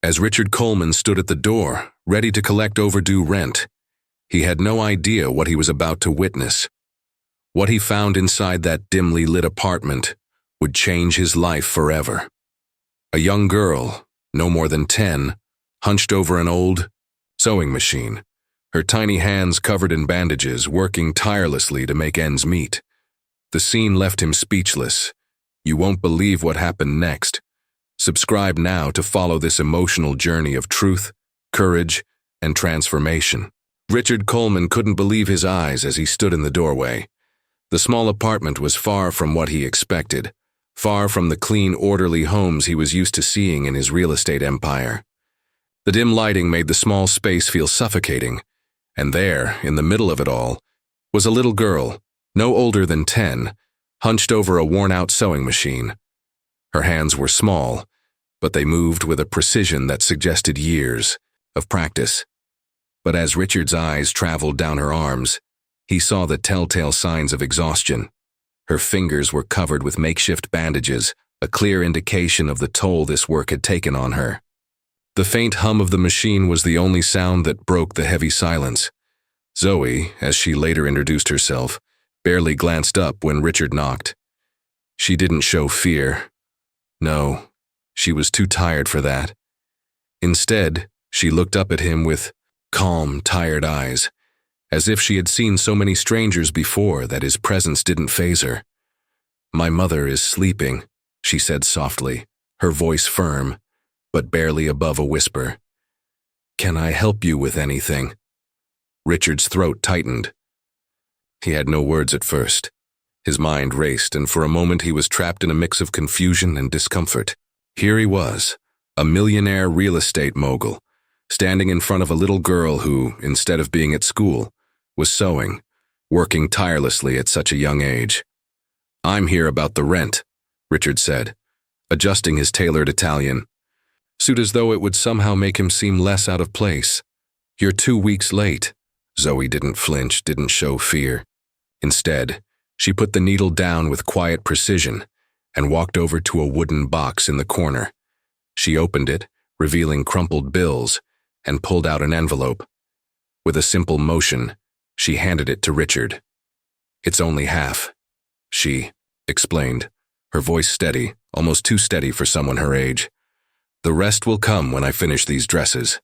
As Richard Coleman stood at the door, ready to collect overdue rent, he had no idea what he was about to witness. What he found inside that dimly lit apartment would change his life forever. A young girl, no more than 10, hunched over an old sewing machine, her tiny hands covered in bandages, working tirelessly to make ends meet. The scene left him speechless. You won't believe what happened next. Subscribe now to follow this emotional journey of truth, courage, and transformation. Richard Coleman couldn't believe his eyes as he stood in the doorway. The small apartment was far from what he expected, far from the clean, orderly homes he was used to seeing in his real estate empire. The dim lighting made the small space feel suffocating, and there, in the middle of it all, was a little girl, no older than 10, hunched over a worn-out sewing machine. Her hands were small, but they moved with a precision that suggested years of practice. But as Richard's eyes traveled down her arms, he saw the telltale signs of exhaustion. Her fingers were covered with makeshift bandages, a clear indication of the toll this work had taken on her. The faint hum of the machine was the only sound that broke the heavy silence. Zoe, as she later introduced herself, barely glanced up when Richard knocked. She didn't show fear. No, she was too tired for that. Instead, she looked up at him with calm, tired eyes, as if she had seen so many strangers before that his presence didn't faze her. "My mother is sleeping," she said softly, her voice firm, but barely above a whisper. "Can I help you with anything?" Richard's throat tightened. He had no words at first. His mind raced, and for a moment he was trapped in a mix of confusion and discomfort. Here he was, a millionaire real estate mogul, standing in front of a little girl who, instead of being at school, was sewing, working tirelessly at such a young age. "I'm here about the rent," Richard said, adjusting his tailored Italian suit as though it would somehow make him seem less out of place. "You're 2 weeks late." Zoe didn't flinch, didn't show fear. Instead, she put the needle down with quiet precision and walked over to a wooden box in the corner. She opened it, revealing crumpled bills, and pulled out an envelope. With a simple motion, she handed it to Richard. "It's only half," she explained, her voice steady, almost too steady for someone her age. "The rest will come when I finish these dresses."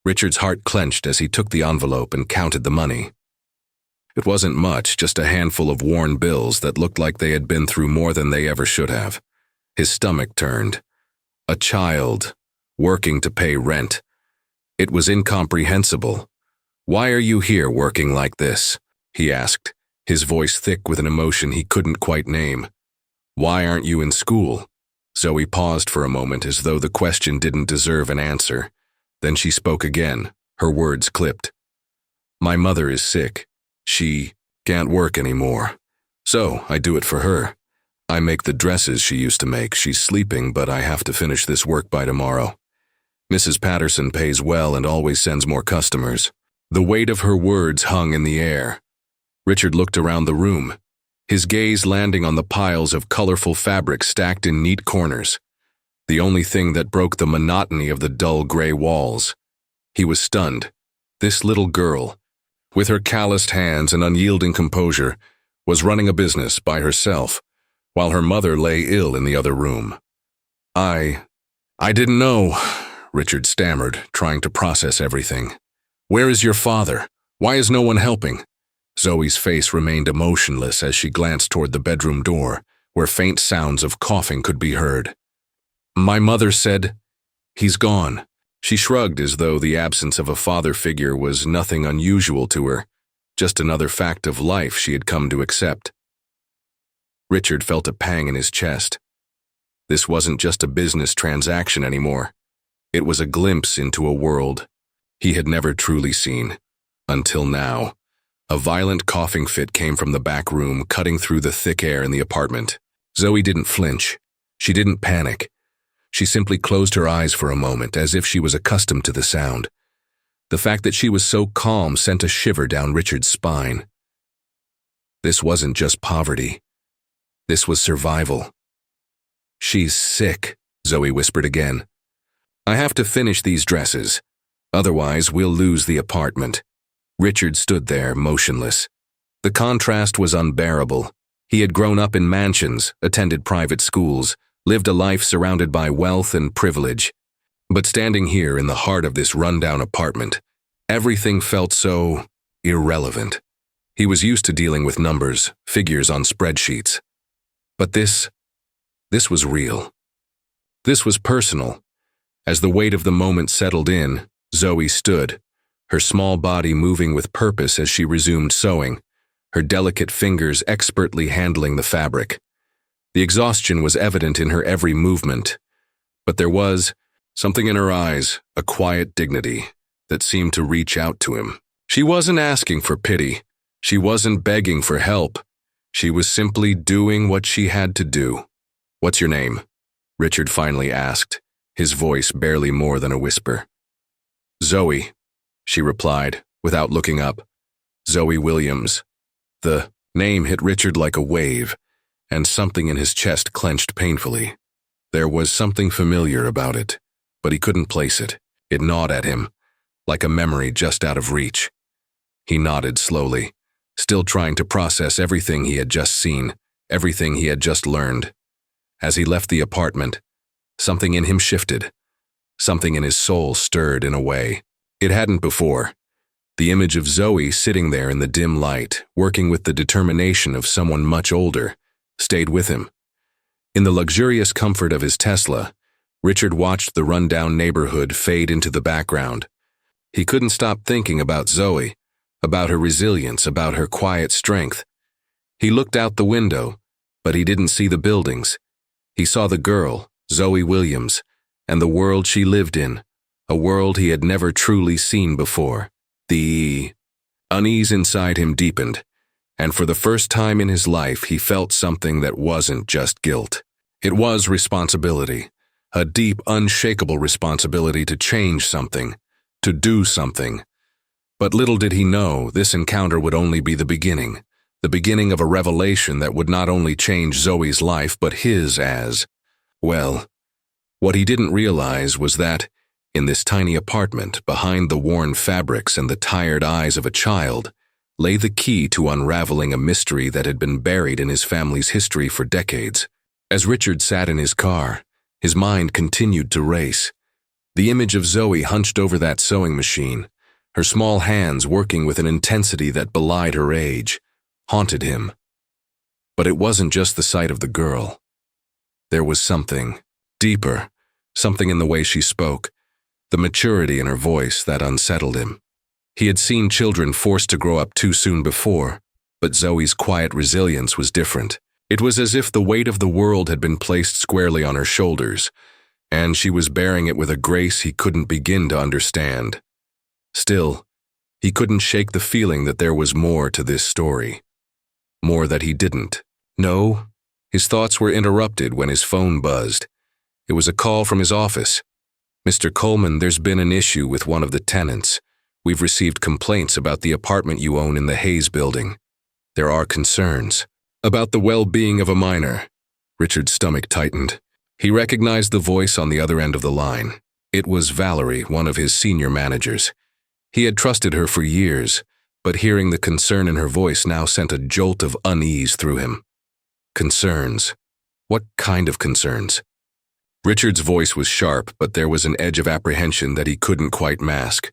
Richard's heart clenched as he took the envelope and counted the money. It wasn't much, just a handful of worn bills that looked like they had been through more than they ever should have. His stomach turned. A child, working to pay rent. It was incomprehensible. "Why are you here working like this?" he asked, his voice thick with an emotion he couldn't quite name. "Why aren't you in school?" Zoe paused for a moment as though the question didn't deserve an answer. Then she spoke again, her words clipped. "My mother is sick. She can't work anymore. So I do it for her. I make the dresses she used to make. She's sleeping, but I have to finish this work by tomorrow. Mrs. Patterson pays well and always sends more customers." The weight of her words hung in the air. Richard looked around the room, his gaze landing on the piles of colorful fabric stacked in neat corners, the only thing that broke the monotony of the dull gray walls. He was stunned. This little girl, with her calloused hands and unyielding composure, was running a business by herself, while her mother lay ill in the other room. I didn't know," Richard stammered, trying to process everything. "Where is your father? Why is no one helping?" Zoe's face remained emotionless as she glanced toward the bedroom door, where faint sounds of coughing could be heard. "My mother said, he's gone." She shrugged as though the absence of a father figure was nothing unusual to her, just another fact of life she had come to accept. Richard felt a pang in his chest. This wasn't just a business transaction anymore. It was a glimpse into a world he had never truly seen, until now. A violent coughing fit came from the back room, cutting through the thick air in the apartment. Zoe didn't flinch. She didn't panic. She simply closed her eyes for a moment, as if she was accustomed to the sound. The fact that she was so calm sent a shiver down Richard's spine. This wasn't just poverty. This was survival. "She's sick," Zoe whispered again. I have to finish these dresses. Otherwise, we'll lose the apartment. Richard stood there, motionless. The contrast was unbearable. He had grown up in mansions, attended private schools, lived a life surrounded by wealth and privilege. But standing here in the heart of this rundown apartment, everything felt so irrelevant. He was used to dealing with numbers, figures on spreadsheets. But this was real. This was personal. As the weight of the moment settled in, Zoe stood, her small body moving with purpose as she resumed sewing, her delicate fingers expertly handling the fabric. The exhaustion was evident in her every movement, but there was something in her eyes, a quiet dignity, that seemed to reach out to him. She wasn't asking for pity. She wasn't begging for help. She was simply doing what she had to do. "What's your name?" Richard finally asked, his voice barely more than a whisper. "Zoe," she replied, without looking up. "Zoe Williams." The name hit Richard like a wave, and something in his chest clenched painfully. There was something familiar about it, but he couldn't place it. It gnawed at him, like a memory just out of reach. He nodded slowly, still trying to process everything he had just seen, everything he had just learned. As he left the apartment, something in him shifted. Something in his soul stirred in a way it hadn't before. The image of Zoe sitting there in the dim light, working with the determination of someone much older, stayed with him. In the luxurious comfort of his Tesla, Richard watched the rundown neighborhood fade into the background. He couldn't stop thinking about Zoe, about her resilience, about her quiet strength. He looked out the window, but he didn't see the buildings. He saw the girl, Zoe Williams, and the world she lived in, a world he had never truly seen before. The unease inside him deepened, and for the first time in his life he felt something that wasn't just guilt. It was responsibility, a deep, unshakable responsibility to change something, to do something. But little did he know this encounter would only be the beginning of a revelation that would not only change Zoe's life but his as well. What he didn't realize was that, in this tiny apartment, behind the worn fabrics and the tired eyes of a child, lay the key to unraveling a mystery that had been buried in his family's history for decades. As Richard sat in his car, his mind continued to race. The image of Zoe hunched over that sewing machine, her small hands working with an intensity that belied her age, haunted him. But it wasn't just the sight of the girl. There was something deeper, something in the way she spoke, the maturity in her voice that unsettled him. He had seen children forced to grow up too soon before, but Zoe's quiet resilience was different. It was as if the weight of the world had been placed squarely on her shoulders, and she was bearing it with a grace he couldn't begin to understand. Still, he couldn't shake the feeling that there was more to this story. More that he didn't. No, his thoughts were interrupted when his phone buzzed. It was a call from his office. "Mr. Coleman, there's been an issue with one of the tenants. We've received complaints about the apartment you own in the Hayes building. There are concerns about the well-being of a minor." Richard's stomach tightened. He recognized the voice on the other end of the line. It was Valerie, one of his senior managers. He had trusted her for years, but hearing the concern in her voice now sent a jolt of unease through him. Concerns. What kind of concerns? Richard's voice was sharp, but there was an edge of apprehension that he couldn't quite mask.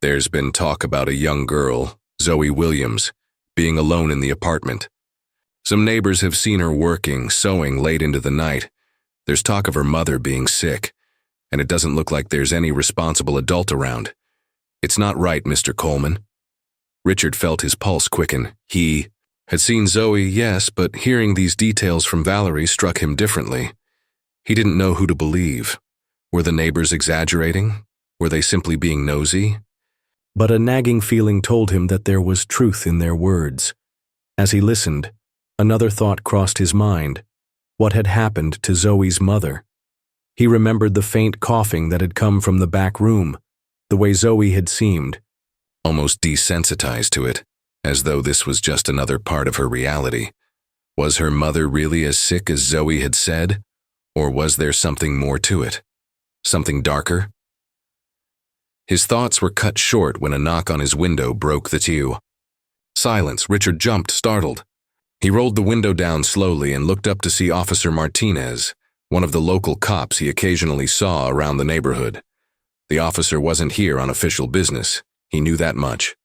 "There's been talk about a young girl, Zoe Williams, being alone in the apartment. Some neighbors have seen her working, sewing late into the night. There's talk of her mother being sick, and it doesn't look like there's any responsible adult around. It's not right, Mr. Coleman." Richard felt his pulse quicken. He had seen Zoe, yes, but hearing these details from Valerie struck him differently. He didn't know who to believe. Were the neighbors exaggerating? Were they simply being nosy? But a nagging feeling told him that there was truth in their words. As he listened, another thought crossed his mind. What had happened to Zoe's mother? He remembered the faint coughing that had come from the back room, the way Zoe had seemed, almost desensitized to it, as though this was just another part of her reality. Was her mother really as sick as Zoe had said? Or was there something more to it? Something darker? His thoughts were cut short when a knock on his window broke the two. Silence. Richard jumped, startled. He rolled the window down slowly and looked up to see Officer Martinez, one of the local cops he occasionally saw around the neighborhood. The officer wasn't here on official business. He knew that much.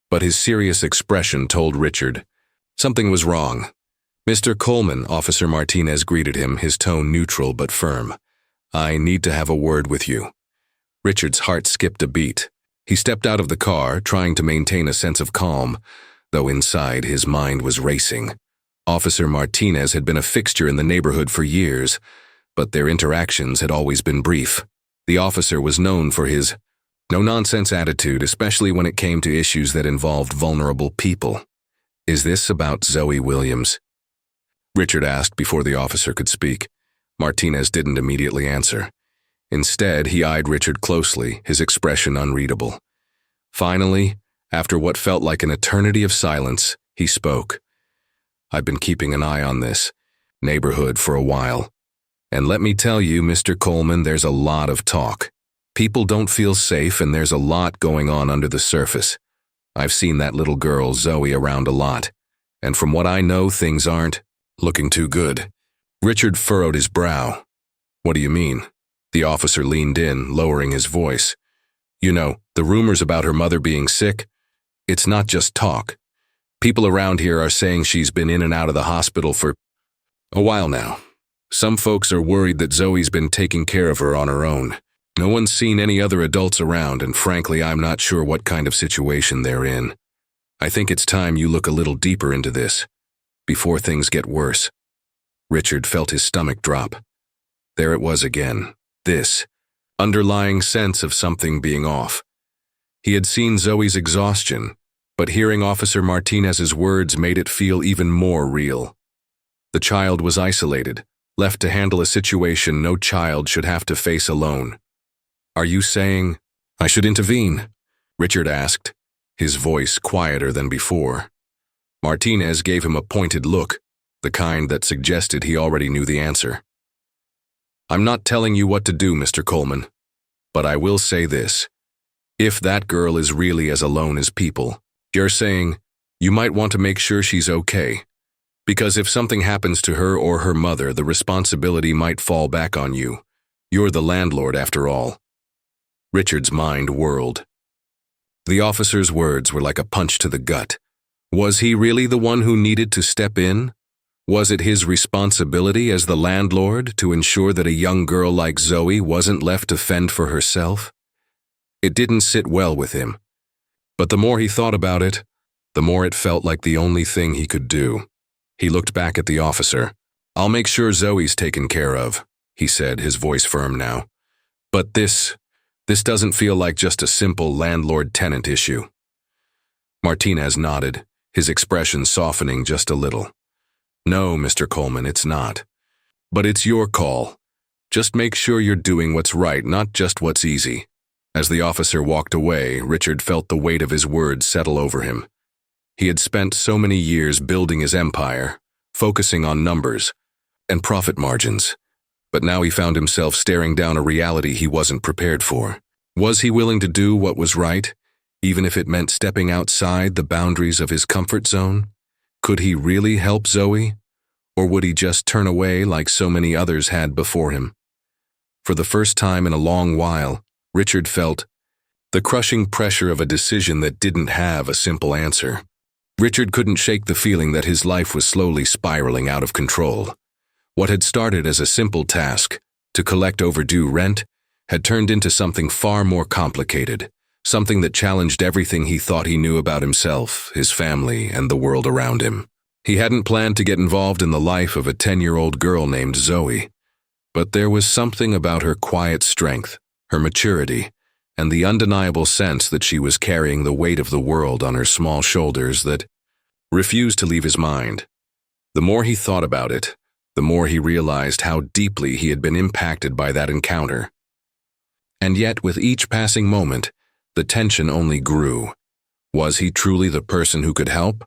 But his serious expression told Richard something was wrong. "Mr. Coleman," Officer Martinez greeted him, his tone neutral but firm. "I need to have a word with you." Richard's heart skipped a beat. He stepped out of the car, trying to maintain a sense of calm, though inside his mind was racing. Officer Martinez had been a fixture in the neighborhood for years, but their interactions had always been brief. The officer was known for his no-nonsense attitude, especially when it came to issues that involved vulnerable people. "Is this about Zoe Williams?" Richard asked before the officer could speak. Martinez didn't immediately answer. Instead, he eyed Richard closely, his expression unreadable. Finally, after what felt like an eternity of silence, he spoke. "I've been keeping an eye on this neighborhood for a while. And let me tell you, Mr. Coleman, there's a lot of talk. People don't feel safe, and there's a lot going on under the surface. I've seen that little girl, Zoe, around a lot. And from what I know, things aren't looking too good." Richard furrowed his brow. "What do you mean?" The officer leaned in, lowering his voice. "You know, the rumors about her mother being sick, it's not just talk. People around here are saying she's been in and out of the hospital for a while now. Some folks are worried that Zoe's been taking care of her on her own. No one's seen any other adults around, and frankly, I'm not sure what kind of situation they're in. I think it's time you look a little deeper into this, before things get worse." Richard felt his stomach drop. There it was again. This underlying sense of something being off. He had seen Zoe's exhaustion, but hearing Officer Martinez's words made it feel even more real. The child was isolated, left to handle a situation no child should have to face alone. "Are you saying I should intervene?" Richard asked, his voice quieter than before. Martinez gave him a pointed look, the kind that suggested he already knew the answer. "I'm not telling you what to do, Mr. Coleman, but I will say this. If that girl is really as alone as people, you're saying, you might want to make sure she's okay. Because if something happens to her or her mother, the responsibility might fall back on you. You're the landlord after all." Richard's mind whirled. The officer's words were like a punch to the gut. Was he really the one who needed to step in? Was it his responsibility as the landlord to ensure that a young girl like Zoe wasn't left to fend for herself? It didn't sit well with him. But the more he thought about it, the more it felt like the only thing he could do. He looked back at the officer. "I'll make sure Zoe's taken care of," he said, his voice firm now. "But this doesn't feel like just a simple landlord-tenant issue." Martinez nodded, his expression softening just a little. "No, Mr. Coleman, it's not. But it's your call. Just make sure you're doing what's right, not just what's easy." As the officer walked away, Richard felt the weight of his words settle over him. He had spent so many years building his empire, focusing on numbers and profit margins. But now he found himself staring down a reality he wasn't prepared for. Was he willing to do what was right, even if it meant stepping outside the boundaries of his comfort zone? Could he really help Zoe? Or would he just turn away like so many others had before him? For the first time in a long while, Richard felt the crushing pressure of a decision that didn't have a simple answer. Richard couldn't shake the feeling that his life was slowly spiraling out of control. What had started as a simple task, to collect overdue rent, had turned into something far more complicated, something that challenged everything he thought he knew about himself, his family, and the world around him. He hadn't planned to get involved in the life of a 10-year-old girl named Zoe, but there was something about her quiet strength, her maturity, and the undeniable sense that she was carrying the weight of the world on her small shoulders that refused to leave his mind. The more he thought about it, the more he realized how deeply he had been impacted by that encounter. And yet, with each passing moment, the tension only grew. Was he truly the person who could help?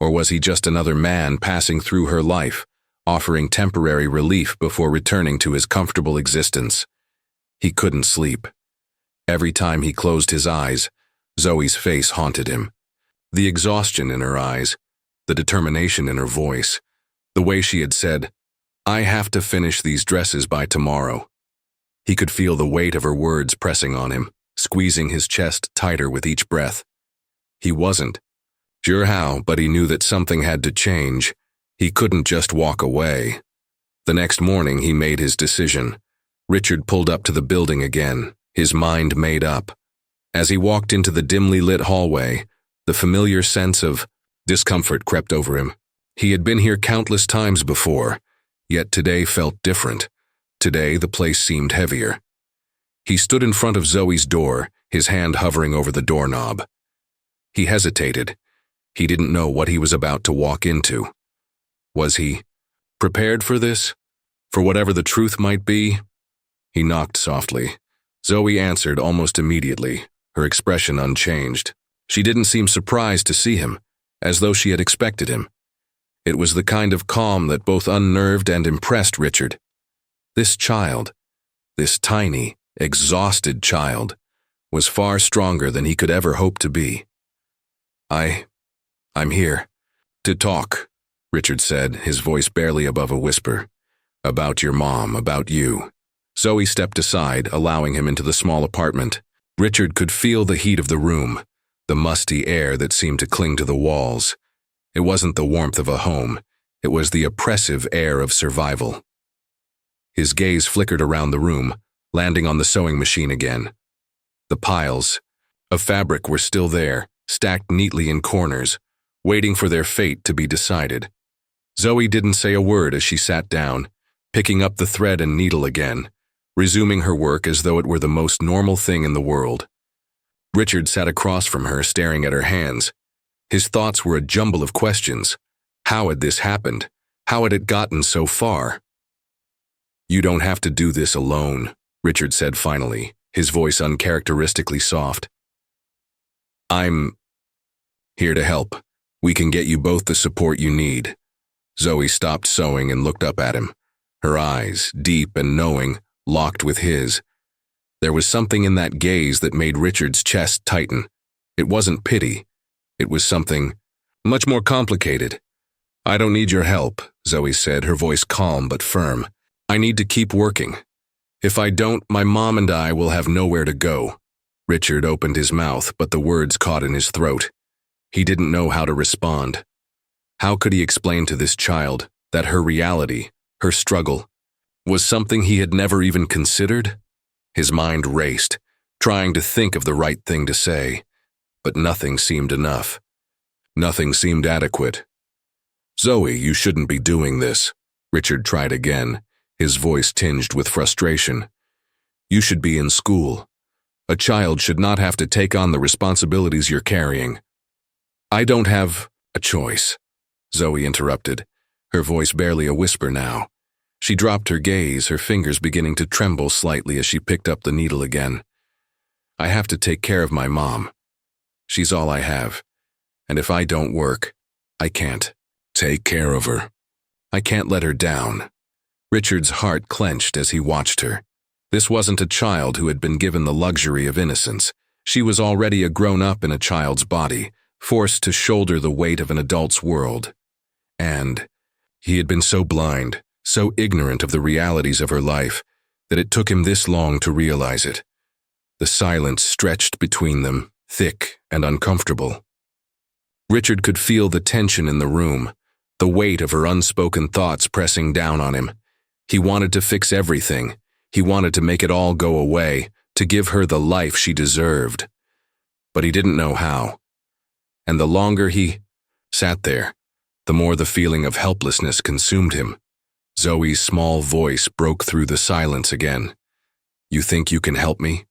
Or was he just another man passing through her life, offering temporary relief before returning to his comfortable existence? He couldn't sleep. Every time he closed his eyes, Zoe's face haunted him. The exhaustion in her eyes, the determination in her voice, the way she had said, "I have to finish these dresses by tomorrow." He could feel the weight of her words pressing on him, squeezing his chest tighter with each breath. He wasn't sure how, but he knew that something had to change. He couldn't just walk away. The next morning, he made his decision. Richard pulled up to the building again, his mind made up. As he walked into the dimly lit hallway, the familiar sense of discomfort crept over him. He had been here countless times before, yet today felt different. Today, the place seemed heavier. He stood in front of Zoe's door, his hand hovering over the doorknob. He hesitated. He didn't know what he was about to walk into. Was he prepared for this? For whatever the truth might be? He knocked softly. Zoe answered almost immediately, her expression unchanged. She didn't seem surprised to see him, as though she had expected him. It was the kind of calm that both unnerved and impressed Richard. This child, this tiny, exhausted child, was far stronger than he could ever hope to be. I'm here to talk, Richard said, his voice barely above a whisper. About your mom, about you. Zoe stepped aside, allowing him into the small apartment. Richard could feel the heat of the room, the musty air that seemed to cling to the walls. It wasn't the warmth of a home, it was the oppressive air of survival. His gaze flickered around the room, landing on the sewing machine again. The piles of fabric were still there, stacked neatly in corners, waiting for their fate to be decided. Zoe didn't say a word as she sat down, picking up the thread and needle again, resuming her work as though it were the most normal thing in the world. Richard sat across from her, staring at her hands. His thoughts were a jumble of questions. How had this happened? How had it gotten so far? "You don't have to do this alone," Richard said finally, his voice uncharacteristically soft. "I'm here to help. We can get you both the support you need." Zoe stopped sewing and looked up at him, her eyes, deep and knowing, locked with his. There was something in that gaze that made Richard's chest tighten. It wasn't pity. It was something much more complicated. "I don't need your help," Zoe said, her voice calm but firm. "I need to keep working. If I don't, my mom and I will have nowhere to go." Richard opened his mouth, but the words caught in his throat. He didn't know how to respond. How could he explain to this child that her reality, her struggle, was something he had never even considered? His mind raced, trying to think of the right thing to say, but nothing seemed enough. Nothing seemed adequate. "Zoe, you shouldn't be doing this," Richard tried again, his voice tinged with frustration. "You should be in school. A child should not have to take on the responsibilities you're carrying." "I don't have a choice," Zoe interrupted, her voice barely a whisper now. She dropped her gaze, her fingers beginning to tremble slightly as she picked up the needle again. "I have to take care of my mom. She's all I have. And if I don't work, I can't take care of her. I can't let her down." Richard's heart clenched as he watched her. This wasn't a child who had been given the luxury of innocence. She was already a grown-up in a child's body, forced to shoulder the weight of an adult's world. And he had been so blind, so ignorant of the realities of her life, that it took him this long to realize it. The silence stretched between them, thick and uncomfortable. Richard could feel the tension in the room, the weight of her unspoken thoughts pressing down on him. He wanted to fix everything. He wanted to make it all go away, to give her the life she deserved. But he didn't know how. And the longer he sat there, the more the feeling of helplessness consumed him. Zoe's small voice broke through the silence again. "You think you can help me?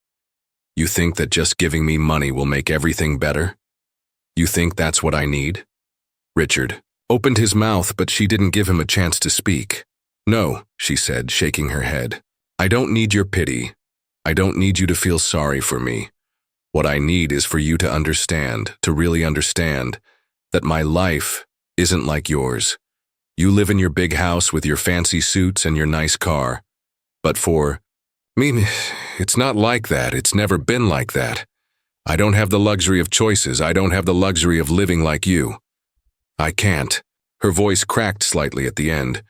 You think that just giving me money will make everything better? You think that's what I need?" Richard opened his mouth, but she didn't give him a chance to speak. "No," she said, shaking her head. "I don't need your pity. I don't need you to feel sorry for me. What I need is for you to understand, to really understand, that my life isn't like yours. You live in your big house with your fancy suits and your nice car. But for Me, it's not like that. It's never been like that. I don't have the luxury of choices. I don't have the luxury of living like you. I can't. Her voice cracked slightly at the end,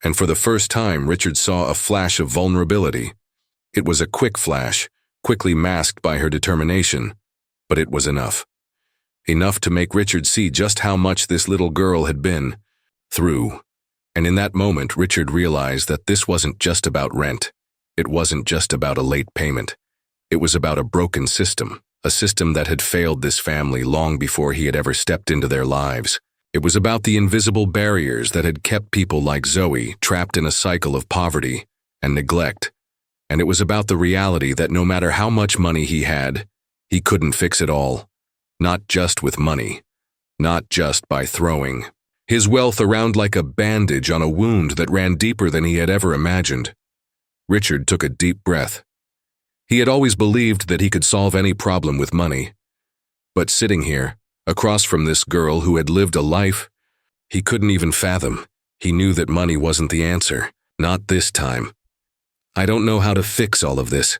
and for the first time Richard saw a flash of vulnerability. It was a quick flash, quickly masked by her determination, but it was enough. Enough to make Richard see just how much this little girl had been through. And in that moment, Richard realized that this wasn't just about rent. It wasn't just about a late payment. It was about a broken system, a system that had failed this family long before he had ever stepped into their lives. It was about the invisible barriers that had kept people like Zoe trapped in a cycle of poverty and neglect. And it was about the reality that no matter how much money he had, he couldn't fix it all. Not just with money. Not just by throwing his wealth around like a bandage on a wound that ran deeper than he had ever imagined. Richard took a deep breath. He had always believed that he could solve any problem with money. But sitting here, across from this girl who had lived a life he couldn't even fathom, he knew that money wasn't the answer. Not this time. I don't know how to fix all of this,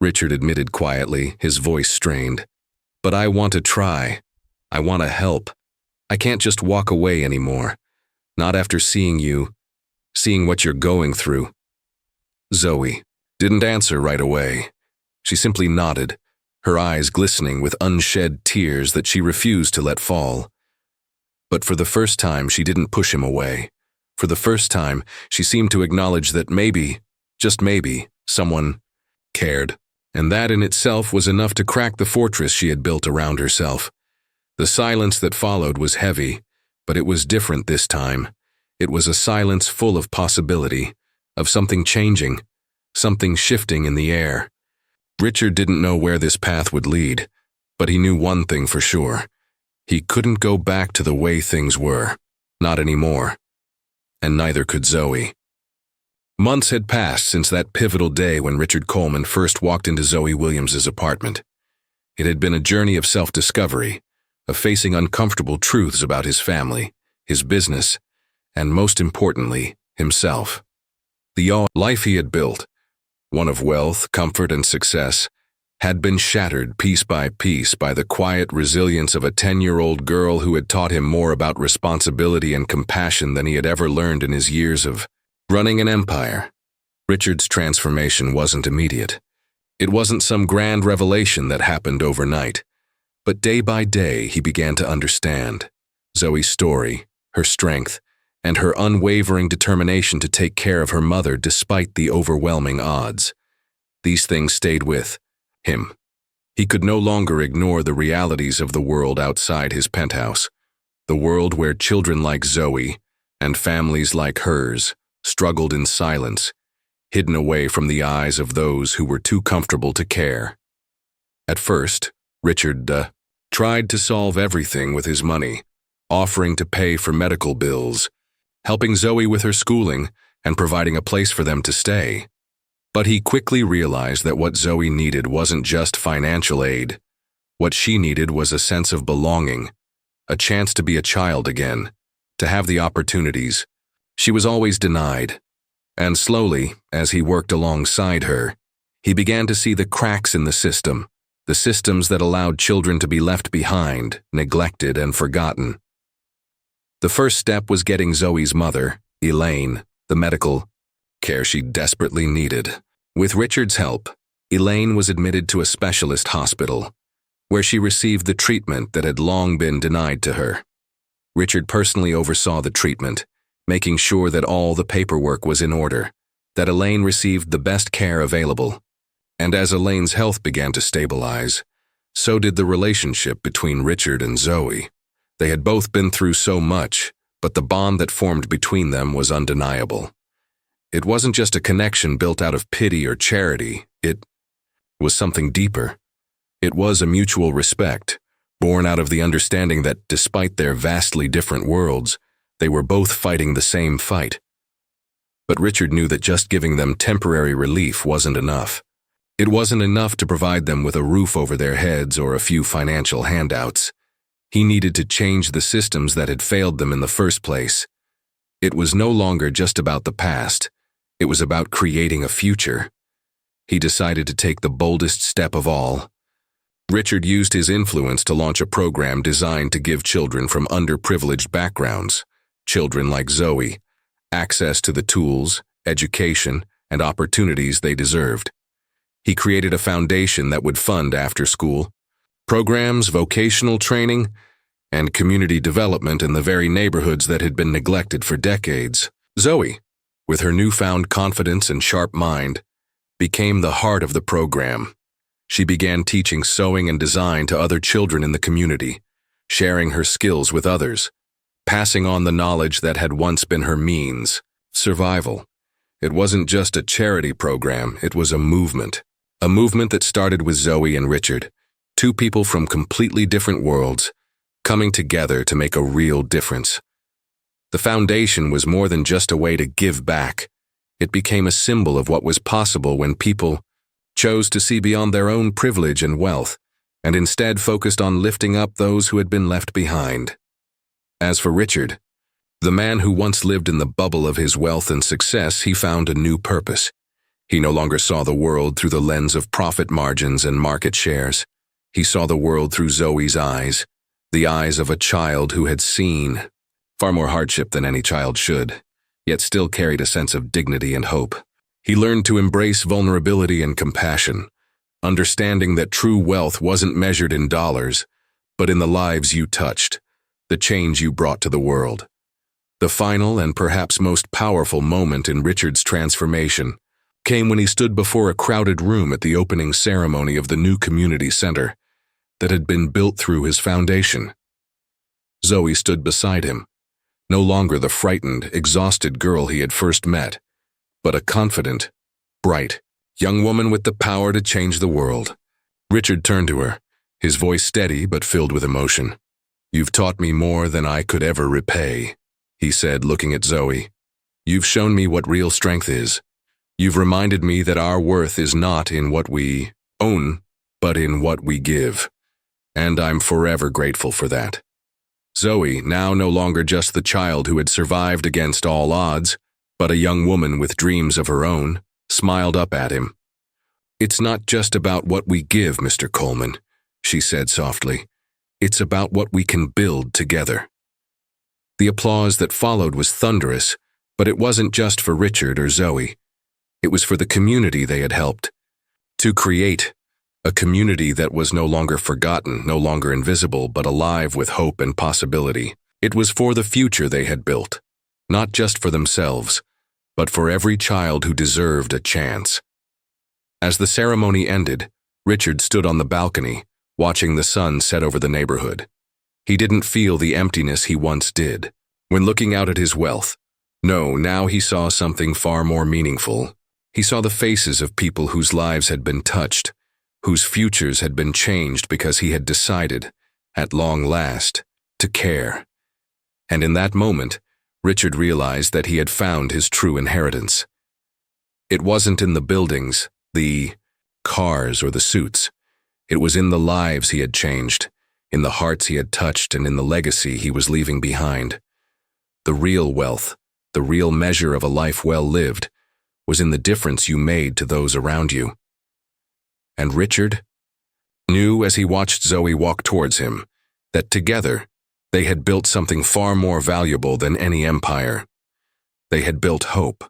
Richard admitted quietly, his voice strained. But I want to try. I want to help. I can't just walk away anymore. Not after seeing you, seeing what you're going through. Zoe didn't answer right away. She simply nodded, her eyes glistening with unshed tears that she refused to let fall. But for the first time, she didn't push him away. For the first time, she seemed to acknowledge that maybe, just maybe, someone cared. And that in itself was enough to crack the fortress she had built around herself. The silence that followed was heavy, but it was different this time. It was a silence full of possibility, of something changing, something shifting in the air. Richard didn't know where this path would lead, but he knew one thing for sure. He couldn't go back to the way things were. Not anymore. And neither could Zoe. Months had passed since that pivotal day when Richard Coleman first walked into Zoe Williams's apartment. It had been a journey of self-discovery, of facing uncomfortable truths about his family, his business, and most importantly, himself. The life he had built, one of wealth, comfort, and success, had been shattered piece by piece by the quiet resilience of a 10-year-old girl who had taught him more about responsibility and compassion than he had ever learned in his years of running an empire. Richard's transformation wasn't immediate. It wasn't some grand revelation that happened overnight. But day by day, he began to understand Zoe's story, her strength, and her unwavering determination to take care of her mother despite the overwhelming odds. These things stayed with him. He could no longer ignore the realities of the world outside his penthouse, the world where children like Zoe and families like hers struggled in silence, hidden away from the eyes of those who were too comfortable to care. At first, Richard tried to solve everything with his money, offering to pay for medical bills, helping Zoe with her schooling, and providing a place for them to stay. But he quickly realized that what Zoe needed wasn't just financial aid. What she needed was a sense of belonging, a chance to be a child again, to have the opportunities she was always denied. And slowly, as he worked alongside her, he began to see the cracks in the systems that allowed children to be left behind, neglected, and forgotten. The first step was getting Zoe's mother, Elaine, the medical care she desperately needed. With Richard's help, Elaine was admitted to a specialist hospital, where she received the treatment that had long been denied to her. Richard personally oversaw the treatment, making sure that all the paperwork was in order, that Elaine received the best care available. And as Elaine's health began to stabilize, so did the relationship between Richard and Zoe. They had both been through so much, but the bond that formed between them was undeniable. It wasn't just a connection built out of pity or charity, it was something deeper. It was a mutual respect, born out of the understanding that despite their vastly different worlds, they were both fighting the same fight. But Richard knew that just giving them temporary relief wasn't enough. It wasn't enough to provide them with a roof over their heads or a few financial handouts. He needed to change the systems that had failed them in the first place. It was no longer just about the past. It was about creating a future. he decided to take the boldest step of all. Richard used his influence to launch a program designed to give children from underprivileged backgrounds, children like Zoe, access to the tools, education, and opportunities they deserved. He created a foundation that would fund after-school programs, vocational training, and community development in the very neighborhoods that had been neglected for decades. Zoe, with her newfound confidence and sharp mind, became the heart of the program. She began teaching sewing and design to other children in the community, sharing her skills with others, passing on the knowledge that had once been her means, survival. It wasn't just a charity program, it was a movement that started with Zoe and Richard, two people from completely different worlds, coming together to make a real difference. The foundation was more than just a way to give back. It became a symbol of what was possible when people chose to see beyond their own privilege and wealth, and instead focused on lifting up those who had been left behind. As for Richard, the man who once lived in the bubble of his wealth and success, he found a new purpose. He no longer saw the world through the lens of profit margins and market shares. He saw the world through Zoe's eyes, the eyes of a child who had seen far more hardship than any child should, yet still carried a sense of dignity and hope. He learned to embrace vulnerability and compassion, understanding that true wealth wasn't measured in dollars, but in the lives you touched, the change you brought to the world. The final and perhaps most powerful moment in Richard's transformation came when he stood before a crowded room at the opening ceremony of the new community center that had been built through his foundation. Zoe stood beside him, no longer the frightened, exhausted girl he had first met, but a confident, bright, young woman with the power to change the world. Richard turned to her, his voice steady but filled with emotion. "You've taught me more than I could ever repay," he said, looking at Zoe. "You've shown me what real strength is. You've reminded me that our worth is not in what we own, but in what we give. And I'm forever grateful for that." Zoe, now no longer just the child who had survived against all odds, but a young woman with dreams of her own, smiled up at him. "It's not just about what we give, Mr. Coleman," she said softly. "It's about what we can build together." The applause that followed was thunderous, but it wasn't just for Richard or Zoe. It was for the community they had helped to create, a community that was no longer forgotten, no longer invisible, but alive with hope and possibility. It was for the future they had built, not just for themselves, but for every child who deserved a chance. As the ceremony ended, Richard stood on the balcony, watching the sun set over the neighborhood. He didn't feel the emptiness he once did when looking out at his wealth. No, now he saw something far more meaningful. He saw the faces of people whose lives had been touched, whose futures had been changed because he had decided, at long last, to care. And in that moment, Richard realized that he had found his true inheritance. It wasn't in the buildings, the cars, or the suits. It was in the lives he had changed, in the hearts he had touched, and in the legacy he was leaving behind. The real wealth, the real measure of a life well lived, was in the difference you made to those around you. And Richard knew as he watched Zoe walk towards him that together they had built something far more valuable than any empire. They had built hope.